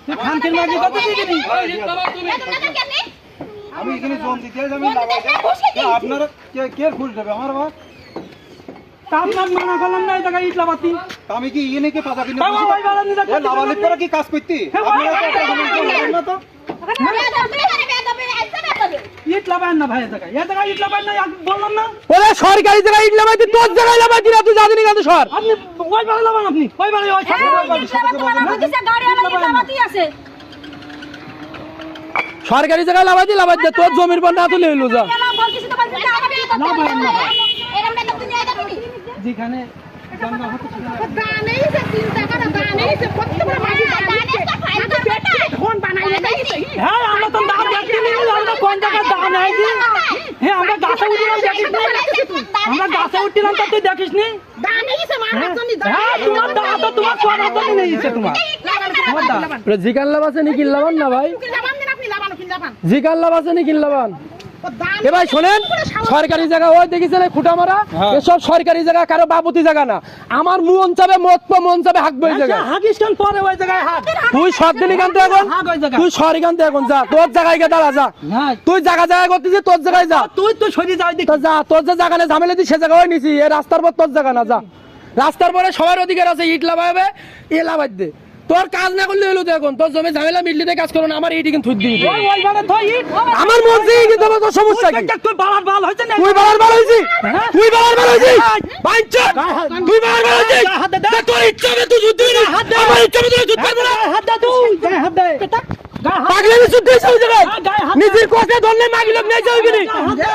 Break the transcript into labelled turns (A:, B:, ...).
A: তুই খানকির মাঝে কত দিবি
B: আমি এখানে জোন দিতে যাই, আমি লাগাই দেব। আপনারা কে খুশ দেবে আমার বাবা?
A: আপনার মানা করলাম না এই জায়গায় ইট লাগাতি।
B: আমি কি ইয়ে নাকি পাতা কিনে
A: বাবা, ওই বাড়া নিয়ে যাচ্ছে।
B: লাভালিপ করে কি কাজ করতে? আপনারা তো একটা জিনিস বলবেন না তো।
A: ইট লাগান না ভাই, এই জায়গায় ইট লাগান না, বললাম না।
C: ওরে সরকারি জায়গায় ইট লাগাইতে তোর জায়গায় লাগাইতি না, তুই জানি কেন সর?
A: আপনি ওই বাড়া লাগান, আপনি ওই বাড়া ওই
C: সরকারি জায়গায় লাগাইতি লাগাইতে তোর জমির পর না তুলে হইলো যা।
A: যেখানে গঙ্গা হতো সেখানে হ্যাঁ আমরা তো দাম দেখতে নিয়ে আমরা কোন জায়গায় দাম আইছি। হ্যাঁ আমরা গাছে উঠলাম, দেখিস নি? আমরা গাছে উঠলাম তো তুই দেখিস নি? হ্যাঁ তোমার দাম তো তোমার সোনার জন্য নিয়েছে তোমার
C: জিকান লাভ আছে নি কিনলাবান না ভাই? জিকান লাভ আছে নি কিনলাবান? এ ভাই শোনেন, সরকারি জায়গা ওই দেখিছেন খুঁটা মারা, এসব সরকারি জায়গা কারো বাবুতি জায়গা না। আমার মন চাবে মন চাবে হাঁকবো এই জায়গায়।
A: হাগিস কেন পরে ওই জায়গায় হাগ?
C: তুই সব দিন এখান থেকে এখন, তুই সর এখান থেকে এখন যা, তোর জায়গায় গিয়ে দাঁড়া যা। তুই জায়গায় করতেছিস, তোর জায়গায় যা।
A: তুই তো সরে যাই দেখ
C: যা, তোর যে জায়গা নেই ঝামেলা দিস সে জায়গায় নিছি। এ রাস্তার পর তোর জায়গা না, যা। রাস্তার পরে সবার অধিকার আছে, ইট লাগাবে এ লাগাই দে। তোর কাজ না করলে হলো তো এখন তোর জমি ঝামেলা মিটলিতে কাজ করো না, আমার এইটি কিন্তু থুই দিবি।
A: ওই বাড়া ধই
C: আমার মন থেকে কিন্তু আমার তোর সমস্যা কি?
A: তুই বাড়ার বাল হইছে না?
C: তুই বাড়ার বাল হইছিস, তুই বাড়ার বাল হইছিস বাইচ্চা, তুই বাড়ার বাল হইছিস। তোর ইচ্ছা হবে তুই যুদ্ধ না, আমার ইচ্ছা হবে তুই যুদ্ধ করবি না।
A: হাত দে তুই, গায়ে হাত দে।
C: পাগলে যুদ্ধ হইছে ওই জায়গায়, নিজের কথা ধরলে মাগি লোক নেই যাবে কি?
A: হাত দে।